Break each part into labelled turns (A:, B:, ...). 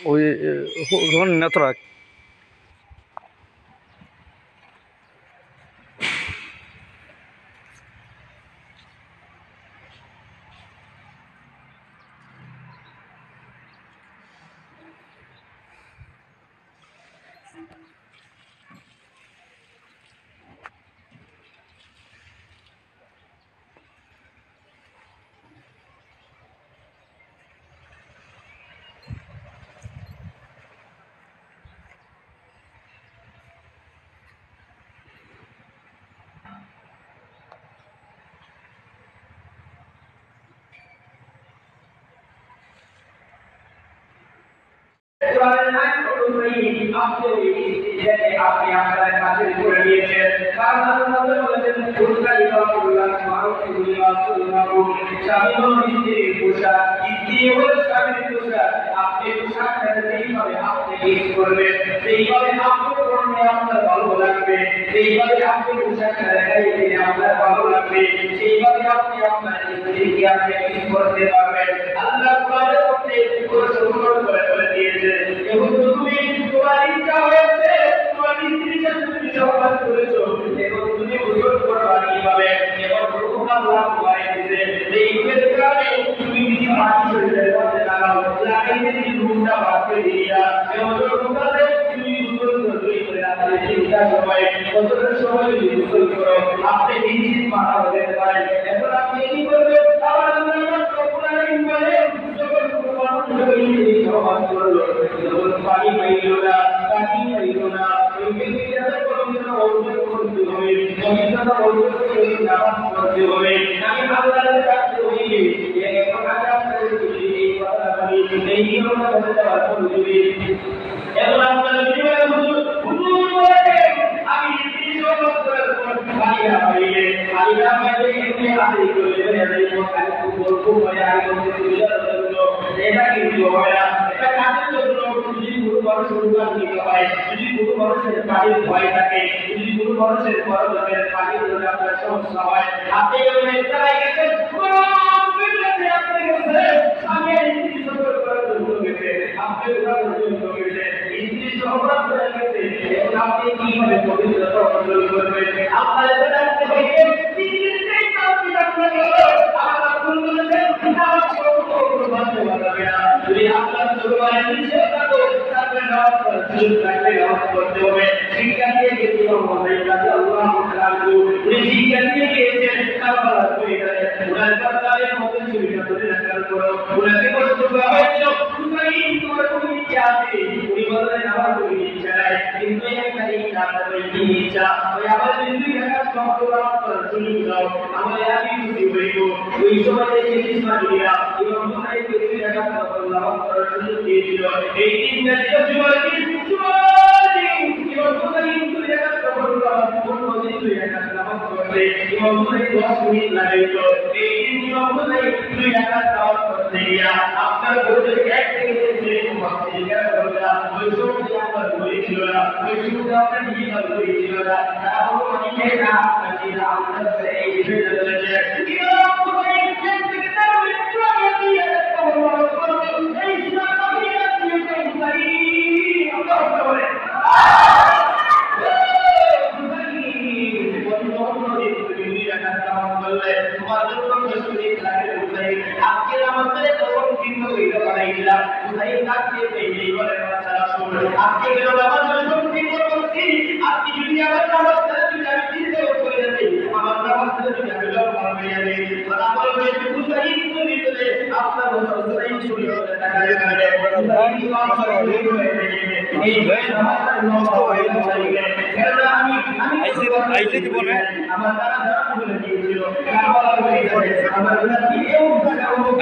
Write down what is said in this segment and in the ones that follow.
A: ওই নেত্রা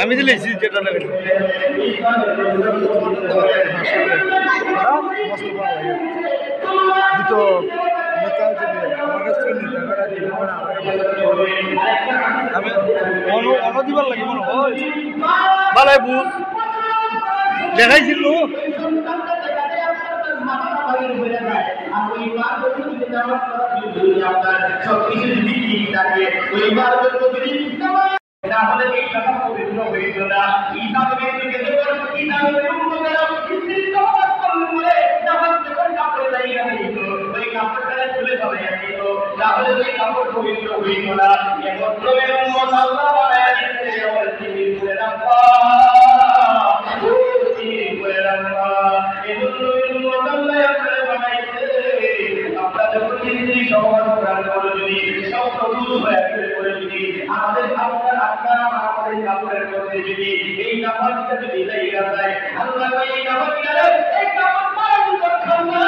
A: আমি দিলে যেটা লাগে আমি দিবার লাগে মনে হয় ভালো বুঝ দেখাইছিল তাহলে এই কথা পবিত্র হইল না। না এমন নবীর উম্মত আল্লাহ বানায় দিতে আমার জিবি করে রাখবা জিবি করে রাখবা এমন নবীর উম্মত আল্লাহ আপনারা বানাইছে আমরা যখন জিবি সমাজ প্রাণ করে যদি সব প্রভু হয়ে করে যদি আমাদের আপনার আমাদের কাপড়ের মধ্যে যদি এই নামাজটা যদি লাগিয়ে যায় আল্লাহ এই নামাজটা এই কাপড় পালন করতাম না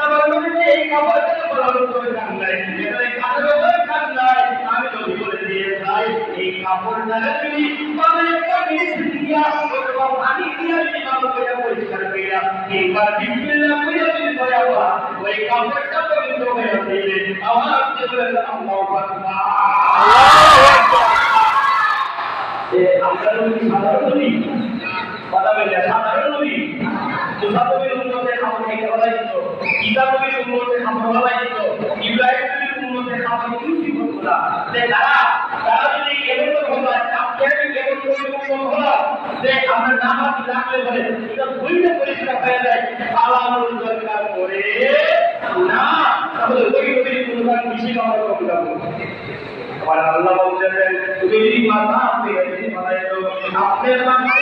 A: আমার মনে এই কাপড়টা পালন করে নাই এই কাপড় কাজ নাই আমি তো বলে দিয়ে যাই এই কাপড়টা যদি মানে পানি দিয়া অথবা পানি দিয়া যদি কাপড়টা পরিষ্কার করিয়া একবার বিসমিল্লাহ কইরা যদি পড়াবা ওই কাপড়টা পবিত্র হয়ে যাবে আমার জীবনে আল্লাহু আকবার আল্লাহু আকবার আমরা নবী সাধারণ নবী কথা বলে সাধারণ নবী মুসা নবীর উম্মতের খাবার খেতে বলাইতো ঈসা নবীর উম্মতের খাবার বলাইতো ইব্রাহিম নবীর উম্মতের খাবার কিছুই হতো না যে তারা যদি এমন হলো আপনি কেমন নবীর উম্মত হলো যে আমরা নামাজ রাখলে বলে এটা ভুলতে পরিষ্কার হয়ে যায় আল্লাহর দরকার করে না তাহলে ওই নবীর গুণগান বেশি আমরা কম গাবো और अल्लाह বলতেন তুমি যদি মাথা আপনি যদি বানাইতো আপনার মাথা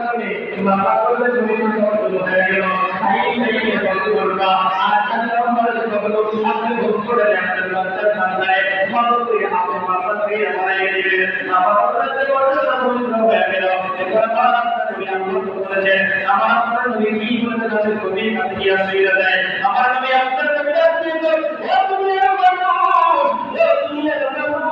A: করলে মাথা করলে তুমি তো হয়ে গেল তাই করবা আর তার মানে বলো আপনি ভুল করে আপনার মাথা ঠান্ডায় মনে করে আপনি মাথা দিয়ে বানাই দিবেন আমার করতে বলতে না ভুল হয়ে গেল এবার তুমি আমল করেছেন আমার আপনার নবী কি বলতে আছে তুমি কাছে কি আসলে দেয় আমার নবী আপনার নবী আছে ও তুমি আমার ও তুমি আমার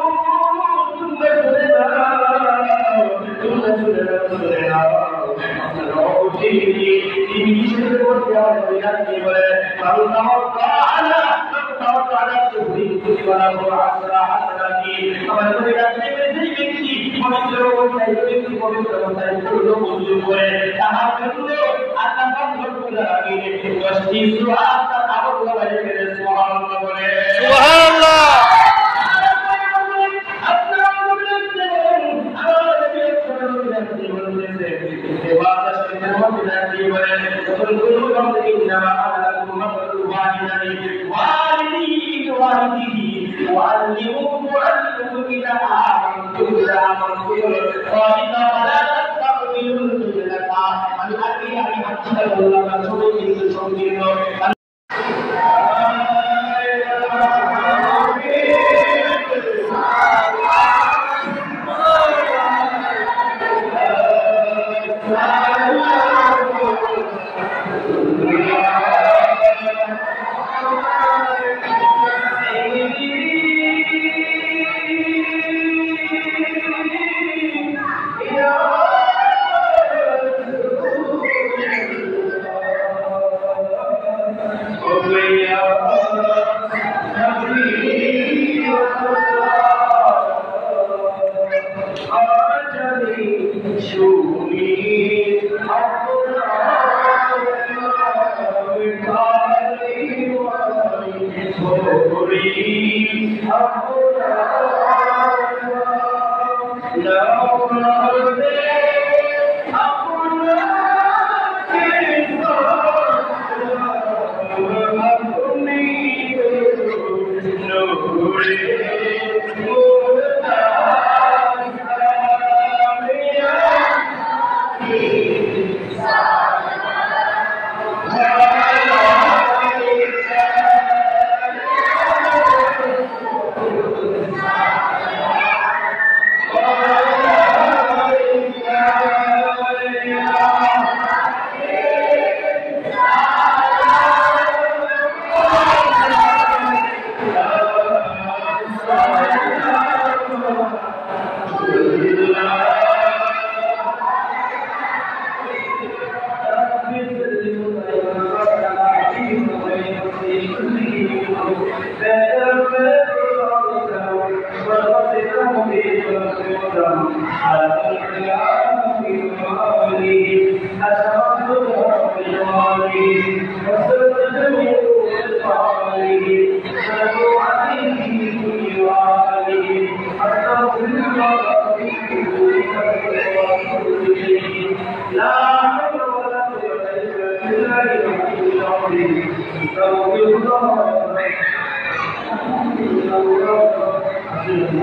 A: Allah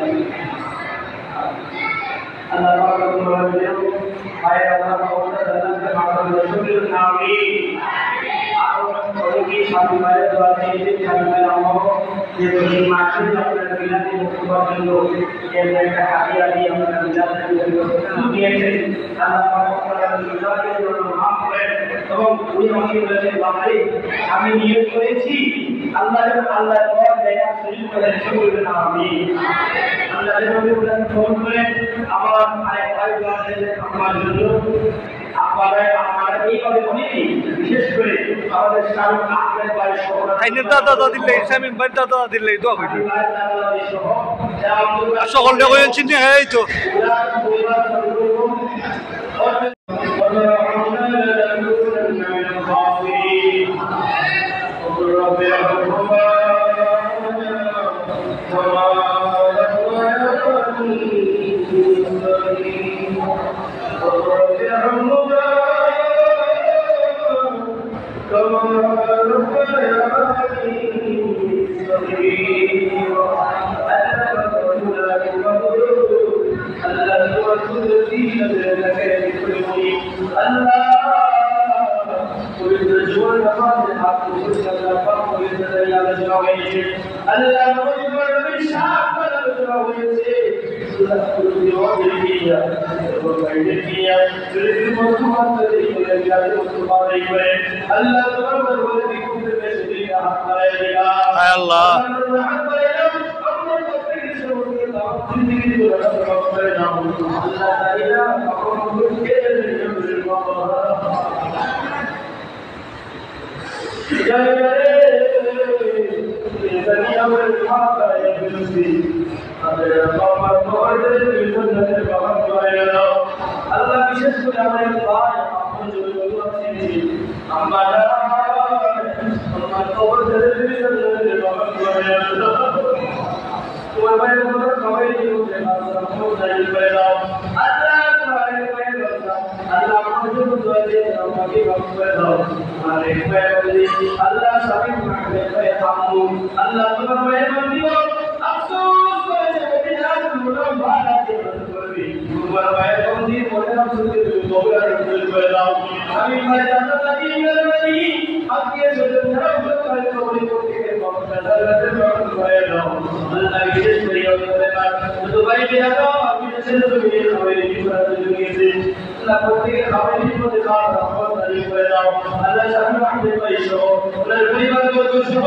A: আমি নিয়োগ করেছি আল্লাহ আল্লাহ দেখা শরীর করে বলবেন আমি আল্লাহ ফোন করে আমার আরেক ভাই আমার জন্য আপনারা এইভাবে অনেকেই বিশেষ করে আমাদের শাহরুখ আহমেদ ভাই
B: দাদা দিলে শামিম ভাই দাদা দিলে দোয়া করি সকল দেখেন চিনি এই তো Allah
A: Allah বিশেষ করে আমাদের ভাই আপন জন্য আছেন আমরা কবর ধরে দিলে বাবা করে তোমার ভাইয়ের মতো সবাই বলতে করে দাও আল্লাহ আল্লাহ আমাদের জন্য দোয়া দিয়ে আমাকে মাফ করে দাও আর এক ভাই বলি আল্লাহ সবই মাফ করে দাও আল্লাহ তোমার ভাইয়ের মধ্যে আফসোস করে যে রাত মুলো ভাড়া দিয়ে করবে তোমার ভাইয়ের মধ্যে মনে আফসোস করে কবর করে দাও আমি ভাই জানা লাগি মেরে আজকে যদি খারাপ করে কবর করতে কবর করে দাও আল্লাহ বিশেষ করে তো ভাই বেরা দাও আমি ছেলে তো বিয়ে হবে আল্লাহ প্রত্যেকের খাবারের মধ্যে খাওয়া রহমত দান করে দাও আল্লাহ শামিম আহমেদ ভাই সহ ওনার পরিবারবর্গ সহ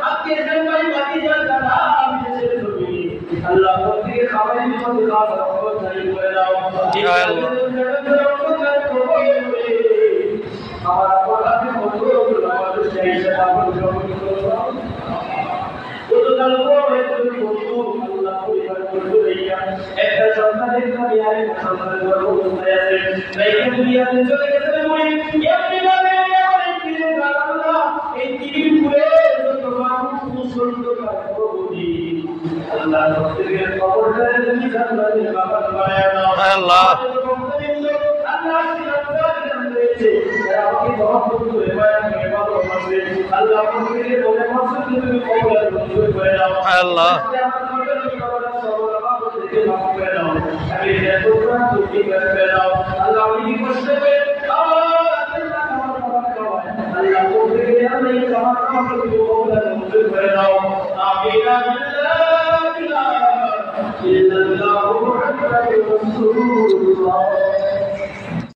A: আজকে ভাই বাকি যারা আমি ছেলে তো বিয়ে আল্লাহ প্রত্যেকের খাবারের মধ্যে খাওয়া রহমত দান করে দাও ইয়া আল্লাহ আমার আপনাদের মতো আমাদের সেই সাহায্য গ্রহণ করো একটা সন্তানের দুনিয়ায় সন্তানের গর্ভ কোথায় আছে তাইকে দুনিয়াতে চলে গেছে বলে এমনি ভাবে অনেক দিনে আল্লাহ এই দিন পুরে যত মানুষ মুসলমান করবি আল্লাহ প্রত্যেকের কবরটারে তুমি জান্নাতের বাগান বানায় দাও
B: আল্লাহ
A: আল্লাহ সিরাতার রয়েছে যারা আমাকে মহব্বত করে মায়া করে ভালোবাসে আল্লাহ প্রত্যেকের মনে মসজিদ তুমি কবরে মঞ্জুর করে দাও
B: আল্লাহ
A: আমি দেখোরা তুমি করে দাও আল্লাহ আমি কষ্ট করে আল্লাহ প্রত্যেকের আমি আমার তুমি কবরে মঞ্জুর করে দাও আমিনা বিল্লাহ ইল্লাল্লাহু মুহাম্মাদুর রাসূলুল্লাহ